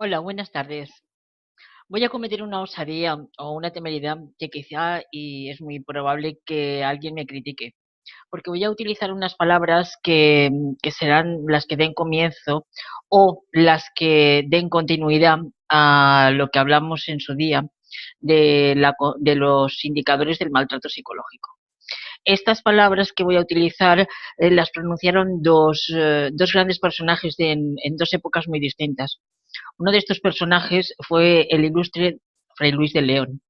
Hola, buenas tardes. Voy a cometer una osadía o una temeridad que quizá y es muy probable que alguien me critique, porque voy a utilizar unas palabras que serán las que den comienzo o las que den continuidad a lo que hablamos en su día de los indicadores del maltrato psicológico. Estas palabras que voy a utilizar las pronunciaron dos grandes personajes en dos épocas muy distintas. Uno de estos personajes fue el ilustre Fray Luis de León,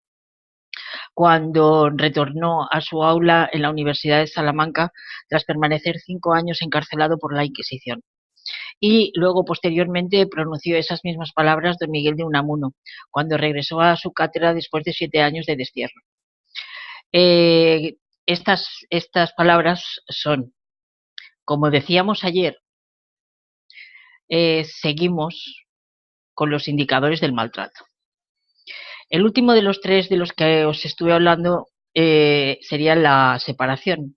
cuando retornó a su aula en la Universidad de Salamanca tras permanecer 5 años encarcelado por la Inquisición. Y luego, posteriormente, pronunció esas mismas palabras don Miguel de Unamuno, cuando regresó a su cátedra después de 7 años de destierro. Eh, estas palabras son, como decíamos ayer, seguimos con los indicadores del maltrato. El último de los tres de los que os estuve hablando sería la separación,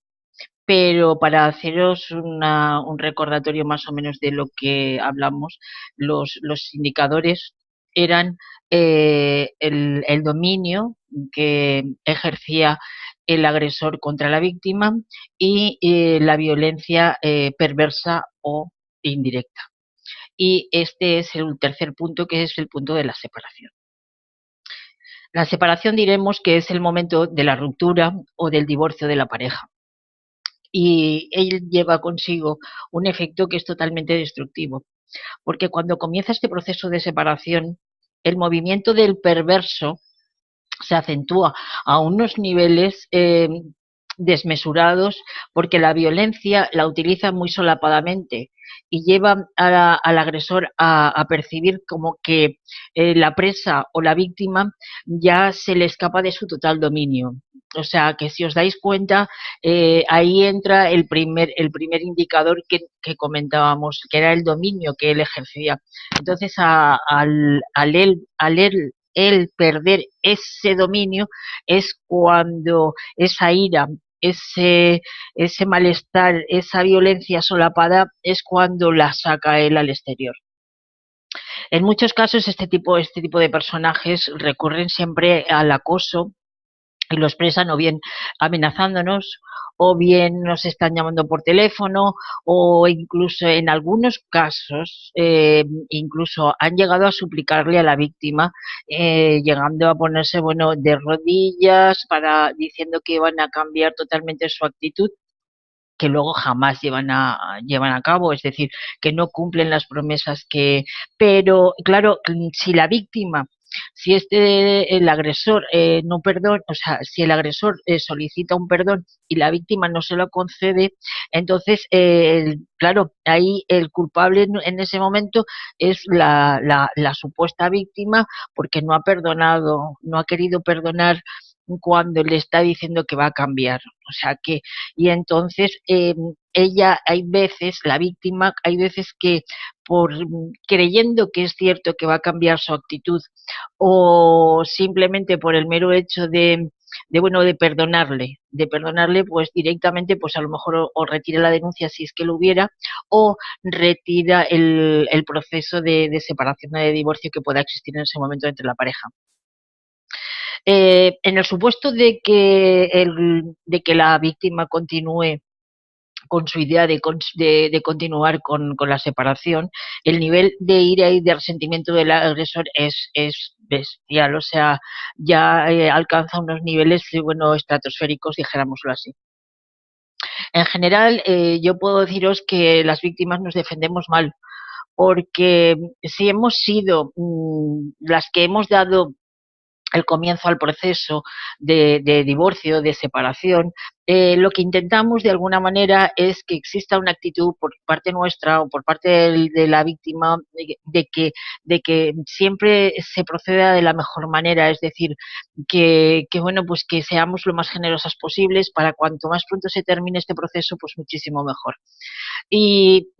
pero para haceros un recordatorio más o menos de lo que hablamos, los indicadores eran el dominio que ejercía el agresor contra la víctima y la violencia perversa o indirecta. Y este es el tercer punto, que es el punto de la separación. La separación diremos que es el momento de la ruptura o del divorcio de la pareja. Y él lleva consigo un efecto que es totalmente destructivo, porque cuando comienza este proceso de separación, el movimiento del perverso se acentúa a unos niveles desmesurados, porque la violencia la utiliza muy solapadamente y lleva al agresor a percibir como que la presa o la víctima ya se le escapa de su total dominio. O sea que si os dais cuenta, ahí entra el primer indicador que comentábamos, que era el dominio que él ejercía. Entonces, al él perder ese dominio, es cuando esa ira, ese, ese malestar, esa violencia solapada, es cuando la saca él al exterior. En muchos casos este tipo de personajes recurren siempre al acoso y lo expresan o bien amenazándonos o bien nos están llamando por teléfono, o incluso en algunos casos incluso han llegado a suplicarle a la víctima, llegando a ponerse de rodillas para diciendo que van a cambiar totalmente su actitud, que luego jamás llevan a cabo, es decir, que no cumplen las promesas que... Pero claro, si la víctima, si el agresor no perdona, o sea, si el agresor solicita un perdón y la víctima no se lo concede, entonces, claro, ahí el culpable en ese momento es la supuesta víctima, porque no ha perdonado, no ha querido perdonar cuando le está diciendo que va a cambiar. O sea que, y entonces ella, hay veces, la víctima, hay veces que creyendo que es cierto que va a cambiar su actitud, o simplemente por el mero hecho de perdonarle, pues directamente, pues a lo mejor o retira la denuncia si es que lo hubiera, o retira el proceso de separación o de divorcio que pueda existir en ese momento entre la pareja. En el supuesto de que la víctima continúe con su idea de continuar con la separación, el nivel de ira y de resentimiento del agresor es bestial. O sea, ya alcanza unos niveles estratosféricos, dijéramoslo así. En general, yo puedo deciros que las víctimas nos defendemos mal, porque si hemos sido las que hemos dado el comienzo al proceso de divorcio, de separación, lo que intentamos de alguna manera es que exista una actitud por parte nuestra o por parte de la víctima de que siempre se proceda de la mejor manera, es decir, pues que seamos lo más generosas posibles para cuanto más pronto se termine este proceso, pues muchísimo mejor. Y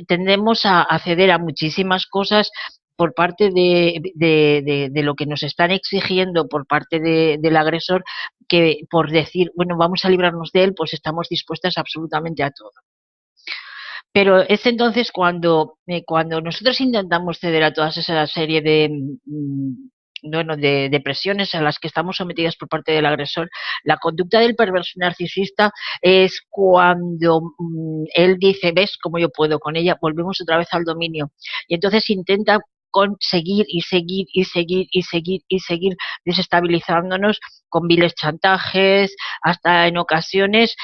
tendemos a ceder a muchísimas cosas por parte de lo que nos están exigiendo por parte del agresor, que por decir, bueno, vamos a librarnos de él, pues estamos dispuestas absolutamente a todo. Pero es entonces cuando nosotros intentamos ceder a toda esa serie de, bueno, de presiones a las que estamos sometidas por parte del agresor, la conducta del perverso narcisista es cuando él dice, ves cómo yo puedo con ella, volvemos otra vez al dominio. Y entonces intenta conseguir y seguir y seguir y seguir y seguir desestabilizándonos con viles chantajes, hasta en ocasiones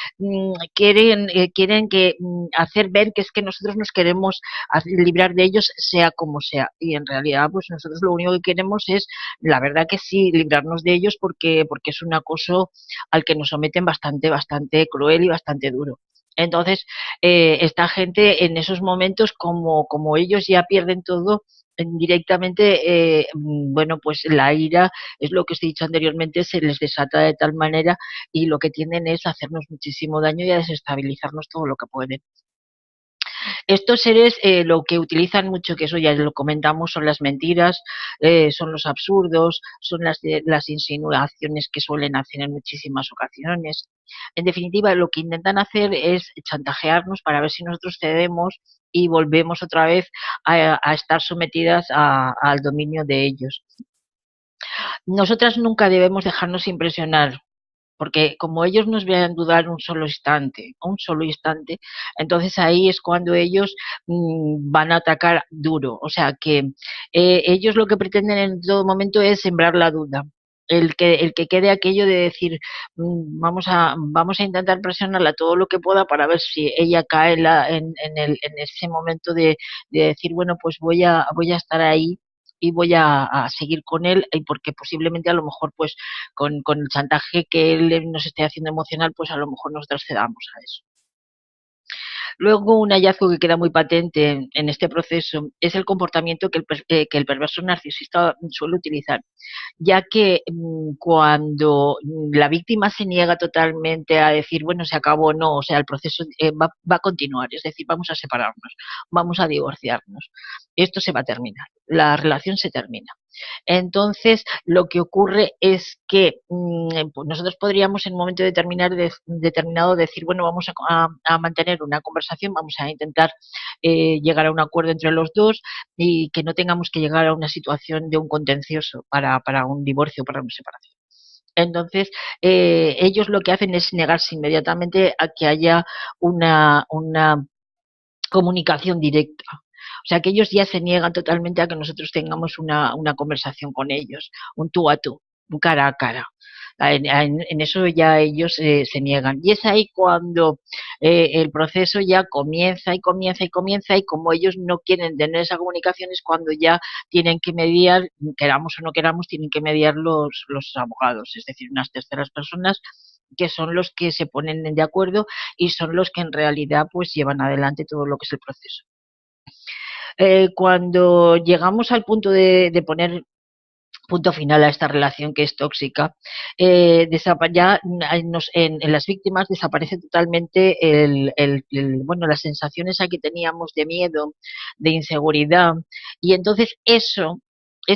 quieren que hacer ver que es que nosotros nos queremos librar de ellos sea como sea, y en realidad pues nosotros lo único que queremos es, la verdad que sí, librarnos de ellos porque es un acoso al que nos someten bastante cruel y bastante duro. Entonces, esta gente en esos momentos, como ellos ya pierden todo, directamente, bueno, pues la ira es lo que os he dicho anteriormente, se les desata de tal manera y lo que tienden es hacernos muchísimo daño y a desestabilizarnos todo lo que pueden. Estos seres lo que utilizan mucho, que eso ya lo comentamos, son las mentiras, son los absurdos, son las insinuaciones que suelen hacer en muchísimas ocasiones. En definitiva, lo que intentan hacer es chantajearnos para ver si nosotros cedemos y volvemos otra vez a estar sometidas al dominio de ellos. Nosotras nunca debemos dejarnos impresionar porque como ellos nos vean dudar un solo instante, entonces ahí es cuando ellos van a atacar duro. O sea que ellos lo que pretenden en todo momento es sembrar la duda. El que quede aquello de decir vamos a intentar presionarla todo lo que pueda para ver si ella cae en ese momento de decir bueno pues voy a estar ahí y voy a seguir con él y porque posiblemente a lo mejor pues con el chantaje que él nos esté haciendo emocional, pues a lo mejor nosotros cedamos a eso. Luego, un hallazgo que queda muy patente en este proceso es el comportamiento que el perverso narcisista suele utilizar, ya que cuando la víctima se niega totalmente a decir, bueno, se acabó, no, o sea, el proceso va a continuar, es decir, vamos a separarnos, vamos a divorciarnos, esto se va a terminar, la relación se termina. Entonces, lo que ocurre es que pues nosotros podríamos en un momento determinado decir, bueno, vamos a mantener una conversación, vamos a intentar llegar a un acuerdo entre los dos y que no tengamos que llegar a una situación de un contencioso para un divorcio o para una separación. Entonces, ellos lo que hacen es negarse inmediatamente a que haya una comunicación directa. O sea que ellos ya se niegan totalmente a que nosotros tengamos una conversación con ellos, un tú a tú, un cara a cara. En eso ya ellos se niegan. Y es ahí cuando el proceso ya comienza y comienza y comienza y como ellos no quieren tener esa comunicación es cuando ya tienen que mediar, queramos o no queramos, tienen que mediar los abogados, es decir, unas terceras personas que son los que se ponen de acuerdo y son los que en realidad pues llevan adelante todo lo que es el proceso. Cuando llegamos al punto de poner punto final a esta relación que es tóxica, ya en las víctimas desaparece totalmente bueno, las sensaciones a que teníamos de miedo, de inseguridad, y entonces eso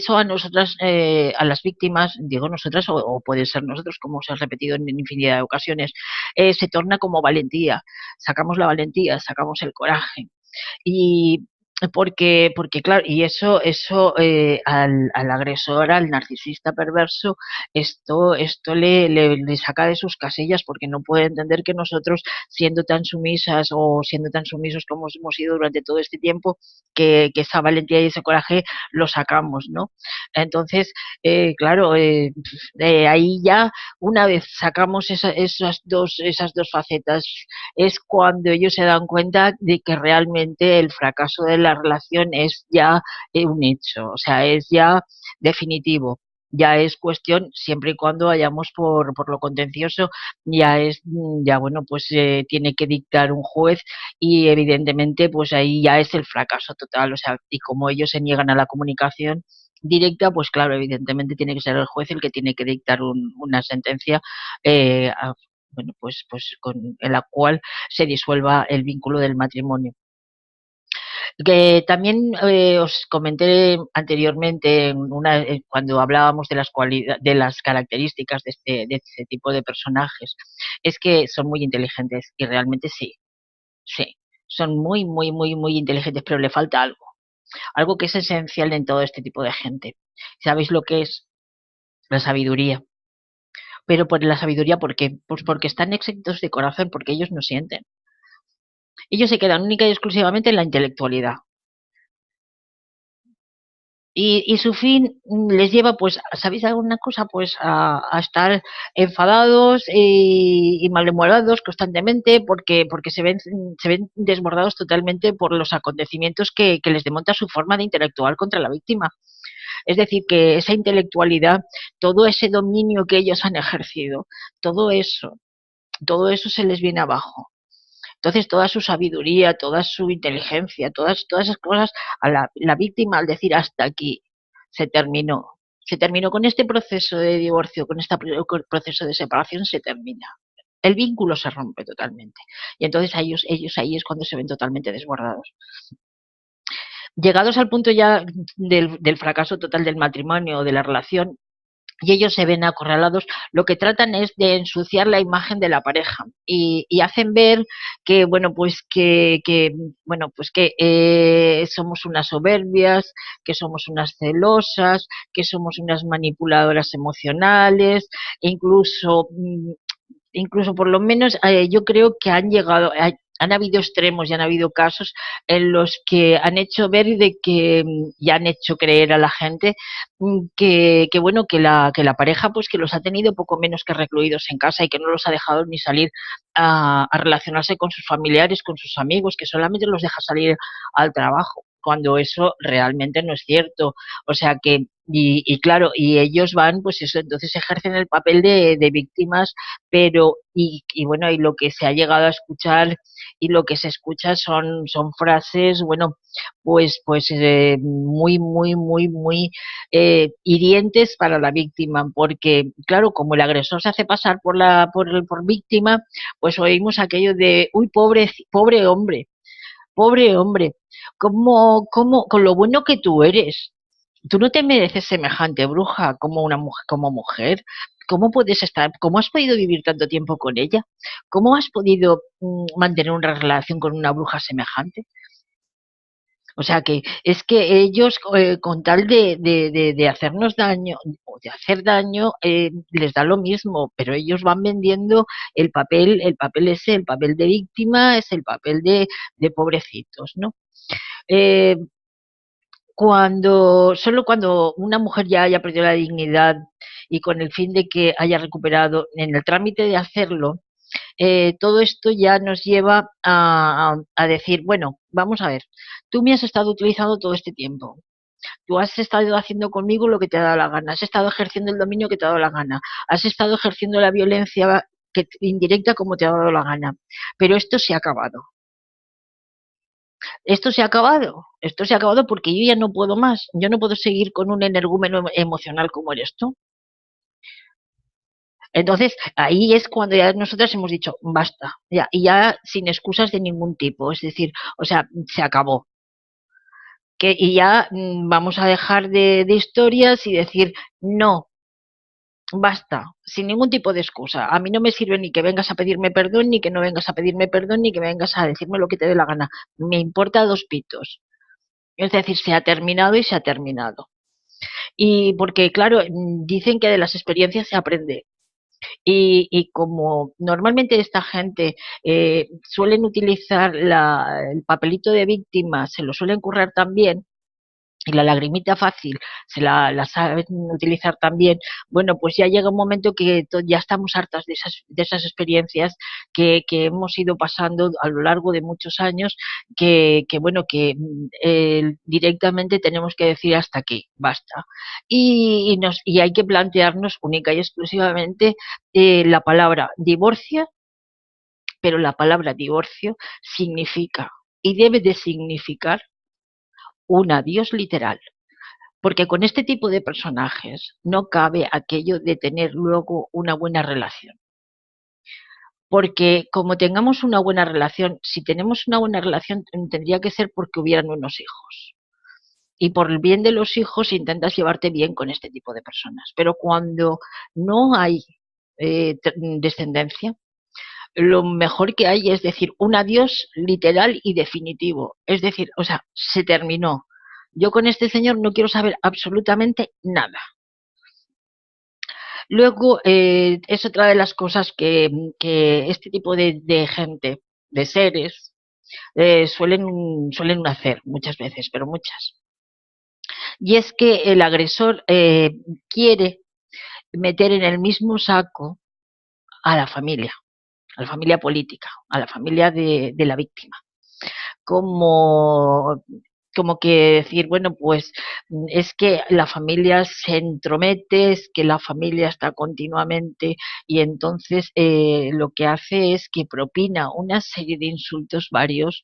a nosotras, a las víctimas, digo nosotras o puede ser nosotros, como se ha repetido en infinidad de ocasiones, se torna como valentía. Sacamos la valentía, sacamos el coraje. Y porque claro, y eso al agresor, al narcisista perverso, esto le saca de sus casillas porque no puede entender que nosotros, siendo tan sumisas o siendo tan sumisos como hemos sido durante todo este tiempo, que esa valentía y ese coraje lo sacamos, ¿no? Entonces, claro, ahí ya, una vez sacamos esas dos facetas, es cuando ellos se dan cuenta de que realmente el fracaso de la relación es ya un hecho, o sea, es ya definitivo. Ya es cuestión, siempre y cuando vayamos por lo contencioso, ya bueno, pues tiene que dictar un juez y evidentemente pues ahí ya es el fracaso total, o sea, y como ellos se niegan a la comunicación directa, pues claro, evidentemente tiene que ser el juez el que tiene que dictar una sentencia bueno, pues en la cual se disuelva el vínculo del matrimonio. Que también os comenté anteriormente cuando hablábamos de de las características de este tipo de personajes, es que son muy inteligentes y realmente sí, sí. son muy, muy, muy, muy inteligentes, pero le falta algo, algo que es esencial en todo este tipo de gente. ¿Sabéis lo que es? La sabiduría. Pero por la sabiduría, ¿por qué? Pues porque están exentos de corazón, porque ellos no sienten. Ellos se quedan única y exclusivamente en la intelectualidad. Y su fin les lleva, pues, ¿sabéis alguna cosa? Pues a estar enfadados y malhumorados constantemente porque se ven desbordados totalmente por los acontecimientos que les demonta su forma de interactuar contra la víctima. Es decir, que esa intelectualidad, todo ese dominio que ellos han ejercido, todo eso, todo eso se les viene abajo. Entonces, toda su sabiduría, toda su inteligencia, todas esas cosas, a la víctima, al decir hasta aquí, se terminó. Se terminó con este proceso de divorcio, con este proceso de separación, se termina. El vínculo se rompe totalmente. Y entonces ellos ahí es cuando se ven totalmente desbordados. Llegados al punto ya del fracaso total del matrimonio o de la relación, y ellos se ven acorralados, lo que tratan es de ensuciar la imagen de la pareja y hacen ver que, bueno, pues somos unas soberbias, que somos unas celosas, que somos unas manipuladoras emocionales, e incluso por lo menos yo creo que han habido extremos y han habido casos en los que han hecho ver de que y han hecho creer a la gente que bueno que la pareja pues que los ha tenido poco menos que recluidos en casa y que no los ha dejado ni salir a relacionarse con sus familiares, con sus amigos, que solamente los deja salir al trabajo, cuando eso realmente no es cierto. O sea que y claro, y ellos van, pues eso, entonces ejercen el papel de víctimas, pero, y bueno, y lo que se ha llegado a escuchar y lo que se escucha son frases, bueno, pues muy, muy, muy, muy hirientes para la víctima, porque claro, como el agresor se hace pasar por víctima, pues oímos aquello de, uy, pobre hombre, con lo bueno que tú eres, tú no te mereces semejante bruja como una mujer, como mujer. ¿Cómo puedes estar, cómo has podido vivir tanto tiempo con ella? ¿Cómo has podido mantener una relación con una bruja semejante? O sea que es que ellos, con tal de hacernos daño o de hacer daño, les da lo mismo, pero ellos van vendiendo el papel ese, el papel de víctima, es el papel de pobrecitos, ¿no? Eh, solo cuando una mujer ya haya perdido la dignidad y con el fin de que haya recuperado, en el trámite de hacerlo, todo esto ya nos lleva a decir, bueno, vamos a ver, tú me has estado utilizando todo este tiempo, tú has estado haciendo conmigo lo que te ha dado la gana, has estado ejerciendo el dominio que te ha dado la gana, has estado ejerciendo la violencia indirecta como te ha dado la gana, pero esto se ha acabado. Esto se ha acabado porque yo ya no puedo más, yo no puedo seguir con un energúmeno emocional como eres tú. Entonces, ahí es cuando ya nosotras hemos dicho, basta, ya, y ya sin excusas de ningún tipo, es decir, o sea, se acabó. Y ya vamos a dejar de historias y decir, no, basta, sin ningún tipo de excusa. A mí no me sirve ni que vengas a pedirme perdón, ni que no vengas a pedirme perdón, ni que vengas a decirme lo que te dé la gana. Me importa dos pitos. Es decir, se ha terminado y se ha terminado. Y porque, claro, dicen que de las experiencias se aprende. Y como normalmente esta gente suelen utilizar el papelito de víctima, se lo suelen currar también, y la lagrimita fácil la saben utilizar también, bueno, pues ya llega un momento que ya estamos hartas de esas experiencias que hemos ido pasando a lo largo de muchos años, bueno, que directamente tenemos que decir hasta aquí, basta. Y hay que plantearnos única y exclusivamente la palabra divorcio, pero la palabra divorcio significa y debe de significar un adiós literal. Porque con este tipo de personajes no cabe aquello de tener luego una buena relación. Porque como tengamos una buena relación, si tenemos una buena relación tendría que ser porque hubieran unos hijos. Y por el bien de los hijos intentas llevarte bien con este tipo de personas. Pero cuando no hay descendencia, lo mejor que hay es decir un adiós literal y definitivo. Es decir, o sea, se terminó. Yo con este señor no quiero saber absolutamente nada. Luego, es otra de las cosas que este tipo de gente, de seres, suelen hacer muchas veces, pero muchas. Y es que el agresor quiere meter en el mismo saco a a la familia política, a la familia de la víctima. Como, como que decir, bueno, pues es que la familia se entromete, es que la familia está continuamente y entonces lo que hace es que propina una serie de insultos varios,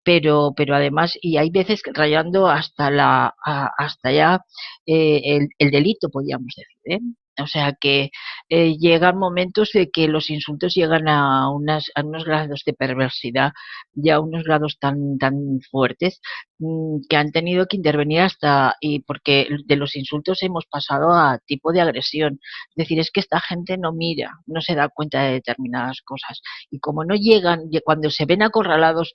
pero además, y hay veces que rayando hasta hasta ya el delito, podríamos decir, ¿eh? O sea que llegan momentos de que los insultos llegan a unos grados de perversidad y a unos grados tan fuertes que han tenido que intervenir hasta, y porque de los insultos hemos pasado a tipo de agresión. Es decir, es que esta gente no mira, no se da cuenta de determinadas cosas. Y como no llegan, y cuando se ven acorralados,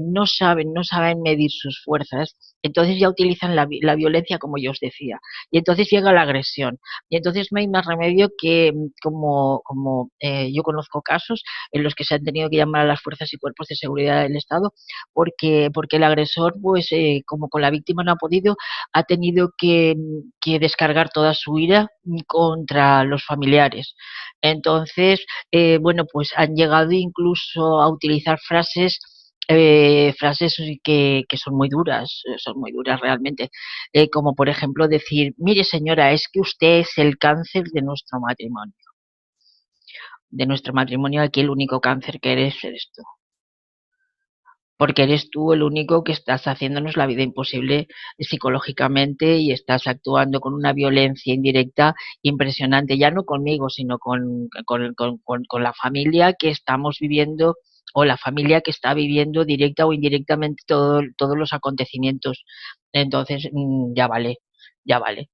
no saben medir sus fuerzas, entonces ya utilizan la violencia, como yo os decía. Y entonces llega la agresión. Y entonces no hay más remedio que, yo conozco casos en los que se han tenido que llamar a las fuerzas y cuerpos de seguridad del Estado porque el agresor, pues como con la víctima no ha podido, ha tenido que descargar toda su ira contra los familiares. Entonces, bueno, pues han llegado incluso a utilizar frases que son muy duras realmente, como por ejemplo decir, mire señora, es que usted es el cáncer de nuestro matrimonio, aquí el único cáncer que eres tú, porque eres tú el único que estás haciéndonos la vida imposible psicológicamente y estás actuando con una violencia indirecta impresionante, ya no conmigo, sino con la familia que estamos viviendo o la familia que está viviendo directa o indirectamente todos los acontecimientos. Entonces, ya vale, ya vale.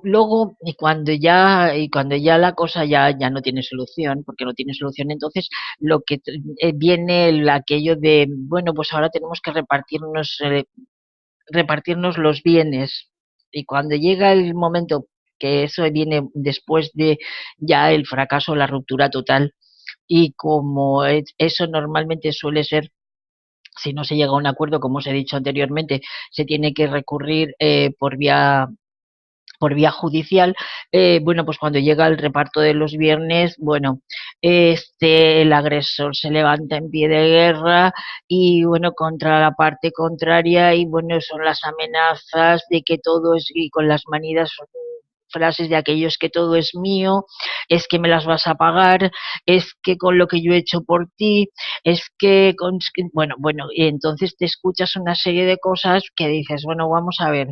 Luego, y cuando ya la cosa ya no tiene solución, porque no tiene solución, entonces lo que viene aquello de, bueno, pues ahora tenemos que repartirnos los bienes. Y cuando llega el momento que eso viene después de ya el fracaso, la ruptura total, y como eso normalmente suele ser, si no se llega a un acuerdo, como os he dicho anteriormente, se tiene que recurrir por vía judicial, bueno, pues cuando llega el reparto de los viernes, bueno, el agresor se levanta en pie de guerra y bueno, contra la parte contraria y bueno, son las amenazas de que todo es, y con las manidas frases de aquellos que todo es mío, es que me las vas a pagar, es que con lo que yo he hecho por ti, bueno, y entonces te escuchas una serie de cosas que dices, bueno, vamos a ver,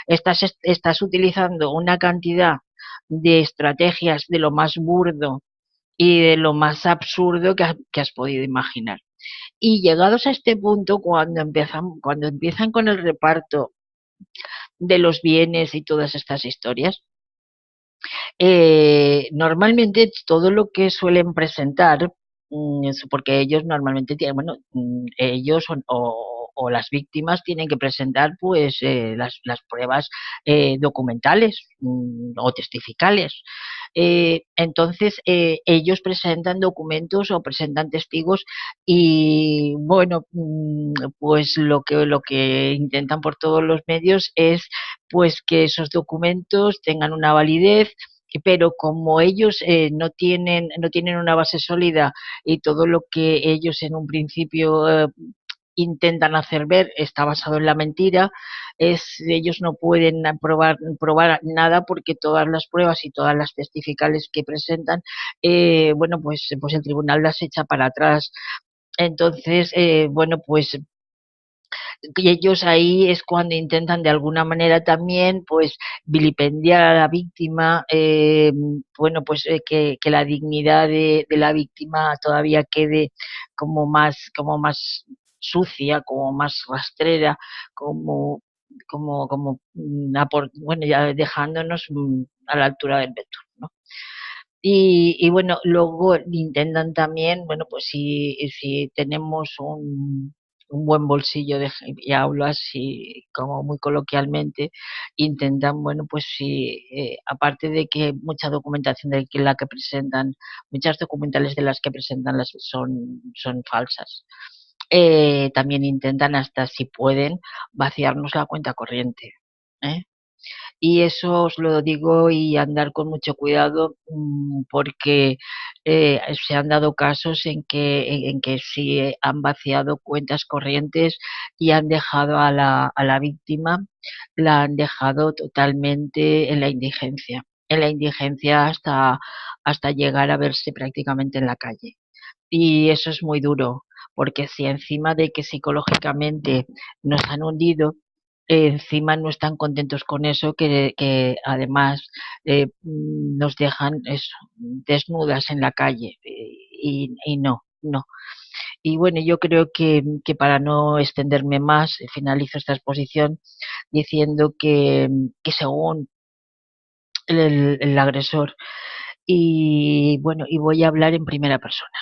estás utilizando una cantidad de estrategias de lo más burdo y de lo más absurdo que has podido imaginar. Y llegados a este punto, cuando empiezan con el reparto de los bienes y todas estas historias, normalmente todo lo que suelen presentar, es porque ellos normalmente tienen, bueno, ellos o las víctimas tienen que presentar pues las pruebas documentales o testificales. Entonces, ellos presentan documentos o presentan testigos y bueno, pues lo que intentan por todos los medios es pues que esos documentos tengan una validez, pero como ellos no tienen una base sólida y todo lo que ellos en un principio intentan hacer ver está basado en la mentira, ellos no pueden probar nada porque todas las pruebas y todas las testificales que presentan, bueno, pues el tribunal las echa para atrás. Entonces, bueno, pues y ellos ahí es cuando intentan de alguna manera también pues vilipendiar a la víctima, bueno pues que la dignidad de la víctima todavía quede como más sucia, como más rastrera, como bueno, ya dejándonos a la altura del betún, ¿no? Y bueno, luego intentan también, bueno, pues si tenemos un buen bolsillo, y hablo así como muy coloquialmente, intentan, bueno, pues si, aparte de que mucha documentación de la que presentan, muchas documentales de las que presentan son falsas. También intentan, hasta si pueden, vaciarnos la cuenta corriente. ¿Eh? Y eso os lo digo, y andar con mucho cuidado, porque se han dado casos en que sí, han vaciado cuentas corrientes y han dejado a la víctima, la han dejado totalmente en la indigencia hasta llegar a verse prácticamente en la calle. Y eso es muy duro, porque si encima de que psicológicamente nos han hundido, encima no están contentos con eso, que además nos dejan eso, desnudas en la calle, y no, no. Y bueno, yo creo que para no extenderme más, finalizo esta exposición diciendo que según el agresor, y bueno, y voy a hablar en primera persona.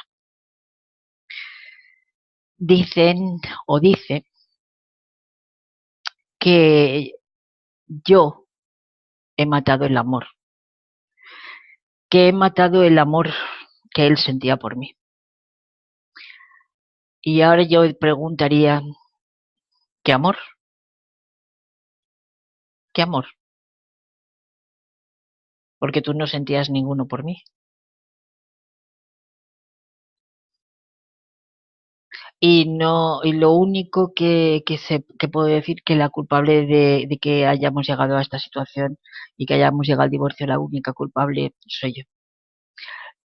Dicen o dice que yo he matado el amor, que he matado el amor que él sentía por mí. Y ahora yo preguntaría, ¿qué amor? ¿Qué amor? Porque tú no sentías ninguno por mí. Y no, y lo único que puedo decir, que la culpable de que hayamos llegado a esta situación y que hayamos llegado al divorcio, la única culpable soy yo.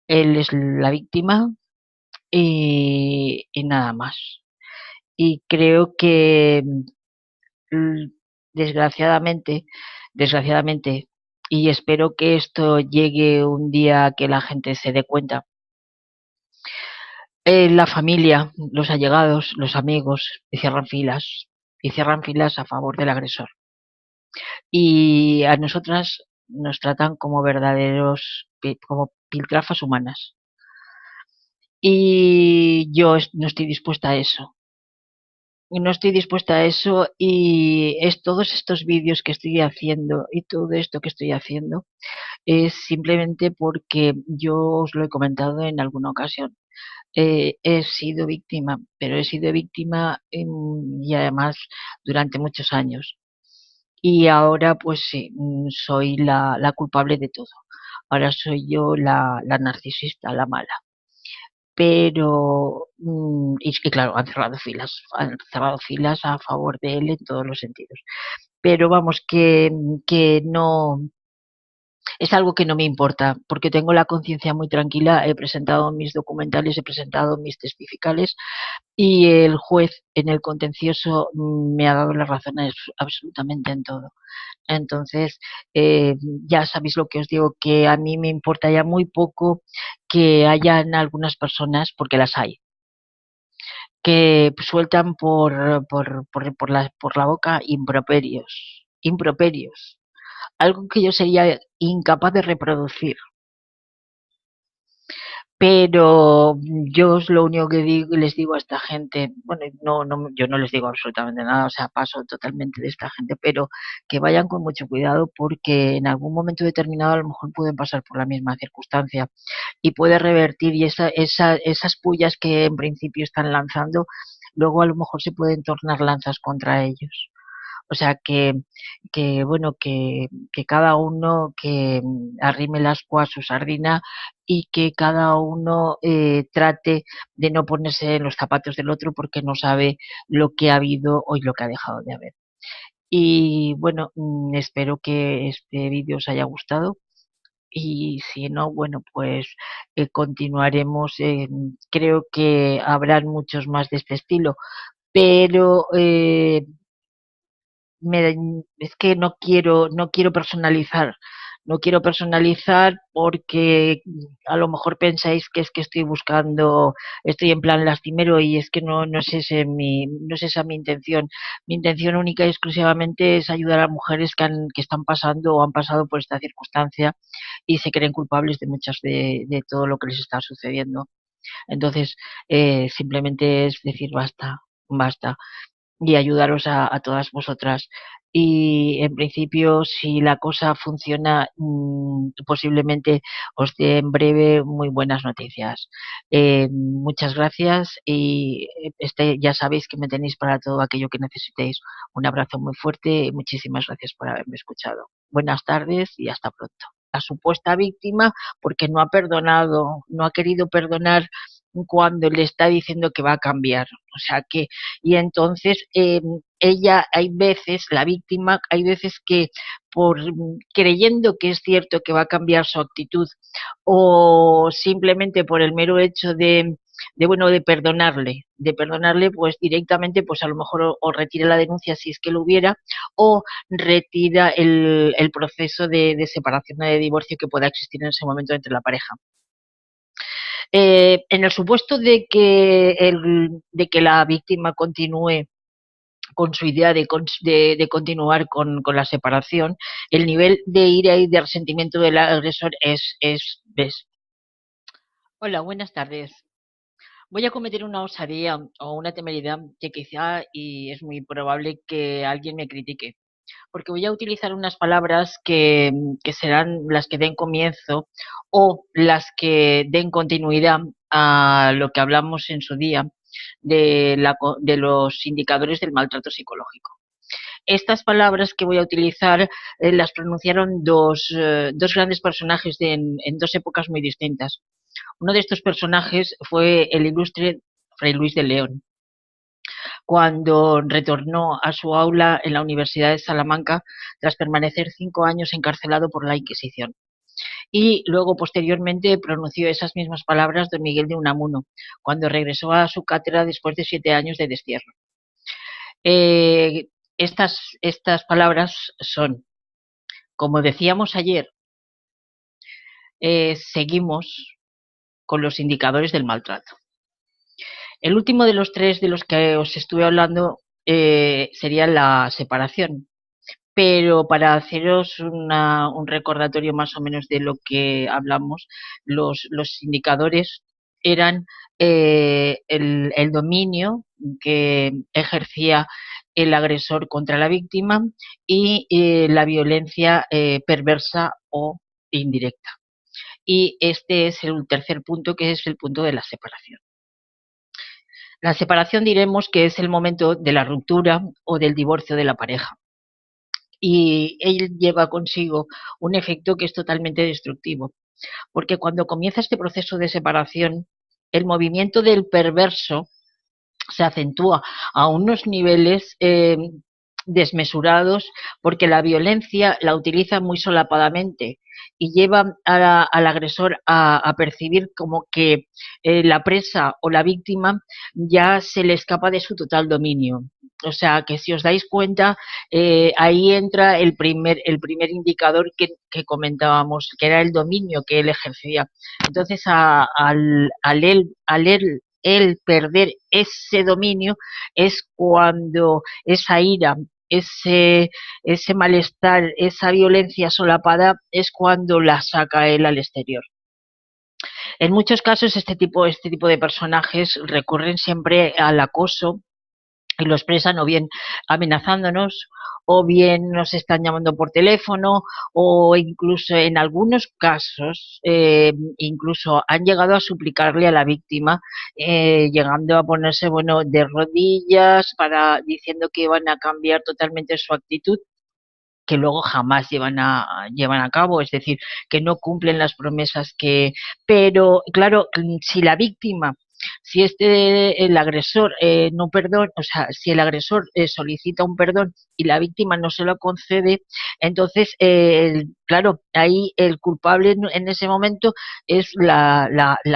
Él es la víctima, y nada más. Y creo que mm, desgraciadamente, desgraciadamente, y espero que esto llegue un día que la gente se dé cuenta, la familia, los allegados, los amigos, y cierran filas a favor del agresor. Y a nosotras nos tratan como verdaderos, como piltrafas humanas. Y yo no estoy dispuesta a eso. No estoy dispuesta a eso, y es todos estos vídeos que estoy haciendo y todo esto que estoy haciendo es simplemente porque yo os lo he comentado en alguna ocasión. He sido víctima, pero he sido víctima, y además durante muchos años. Y ahora pues sí, soy la culpable de todo. Ahora soy yo la narcisista, la mala. Pero, y es que claro, han cerrado filas a favor de él en todos los sentidos. Pero vamos, que no, es algo que no me importa, porque tengo la conciencia muy tranquila, he presentado mis documentales, he presentado mis testificales, y el juez en el contencioso me ha dado la razón absolutamente en todo. Entonces, ya sabéis lo que os digo, que a mí me importa ya muy poco que hayan algunas personas, porque las hay, que sueltan por la boca improperios, improperios, algo que yo sería incapaz de reproducir. Pero yo lo único que les digo a esta gente, bueno, no, yo no les digo absolutamente nada, o sea, paso totalmente de esta gente, pero que vayan con mucho cuidado, porque en algún momento determinado a lo mejor pueden pasar por la misma circunstancia y puede revertir, y esas pullas que en principio están lanzando, luego a lo mejor se pueden tornar lanzas contra ellos. O sea que bueno, que cada uno que arrime el ascua a su sardina, y que cada uno trate de no ponerse en los zapatos del otro, porque no sabe lo que ha habido o lo que ha dejado de haber. Y bueno, espero que este vídeo os haya gustado, y si no, bueno, pues continuaremos. Creo que habrán muchos más de este estilo, pero es que no quiero personalizar, no quiero personalizar, porque a lo mejor pensáis que es que estoy buscando, estoy en plan lastimero, y es que no es no es esa mi intención. Mi intención única y exclusivamente es ayudar a mujeres que están pasando o han pasado por esta circunstancia, y se creen culpables de muchas de todo lo que les está sucediendo. Entonces, simplemente es decir basta, basta y ayudaros a todas vosotras. Y en principio, si la cosa funciona, posiblemente os dé en breve muy buenas noticias. Muchas gracias y ya sabéis que me tenéis para todo aquello que necesitéis. Un abrazo muy fuerte y muchísimas gracias por haberme escuchado. Buenas tardes y hasta pronto. La supuesta víctima, porque no ha perdonado, no ha querido perdonar cuando le está diciendo que va a cambiar. O sea que, y entonces ella, hay veces, la víctima, hay veces que por creyendo que es cierto que va a cambiar su actitud o simplemente por el mero hecho de perdonarle, pues directamente, pues a lo mejor o retira la denuncia si es que lo hubiera, o retira el proceso de separación o de divorcio que pueda existir en ese momento entre la pareja. En el supuesto de que la víctima continúe con su idea de continuar con la separación, el nivel de ira y de resentimiento del agresor es. Hola, buenas tardes. Voy a cometer una osadía o una temeridad que quizá, y es muy probable que alguien me critique, porque voy a utilizar unas palabras que serán las que den comienzo o las que den continuidad a lo que hablamos en su día de los indicadores del maltrato psicológico. Estas palabras que voy a utilizar las pronunciaron dos grandes personajes en dos épocas muy distintas. Uno de estos personajes fue el ilustre Fray Luis de León, cuando retornó a su aula en la Universidad de Salamanca tras permanecer 5 años encarcelado por la Inquisición. Y luego, posteriormente, pronunció esas mismas palabras don Miguel de Unamuno, cuando regresó a su cátedra después de 7 años de destierro. Estas palabras son, como decíamos ayer, seguimos con los indicadores del maltrato. El último de los tres de los que os estuve hablando sería la separación. Pero para haceros un recordatorio más o menos de lo que hablamos, los indicadores eran el dominio que ejercía el agresor contra la víctima y la violencia perversa o indirecta. Y este es el tercer punto, que es el punto de la separación. La separación diremos que es el momento de la ruptura o del divorcio de la pareja. Y él lleva consigo un efecto que es totalmente destructivo, porque cuando comienza este proceso de separación, el movimiento del perverso se acentúa a unos niveles desmesurados, porque la violencia la utiliza muy solapadamente y lleva al agresor a percibir como que la presa o la víctima ya se le escapa de su total dominio. O sea, que si os dais cuenta, ahí entra el primer indicador que comentábamos, que era el dominio que él ejercía. Entonces, al él perder ese dominio, es cuando esa ira, ese malestar, esa violencia solapada, es cuando la saca él al exterior. En muchos casos este tipo de personajes recurren siempre al acoso y lo expresan o bien amenazándonos, o bien nos están llamando por teléfono, o incluso en algunos casos incluso han llegado a suplicarle a la víctima, llegando a ponerse de rodillas diciendo que iban a cambiar totalmente su actitud, que luego jamás llevan a cabo, es decir, que no cumplen las promesas pero claro, si la víctima, si el agresor no perdona, o sea, si el agresor solicita un perdón y la víctima no se lo concede, entonces, claro, ahí el culpable en ese momento es la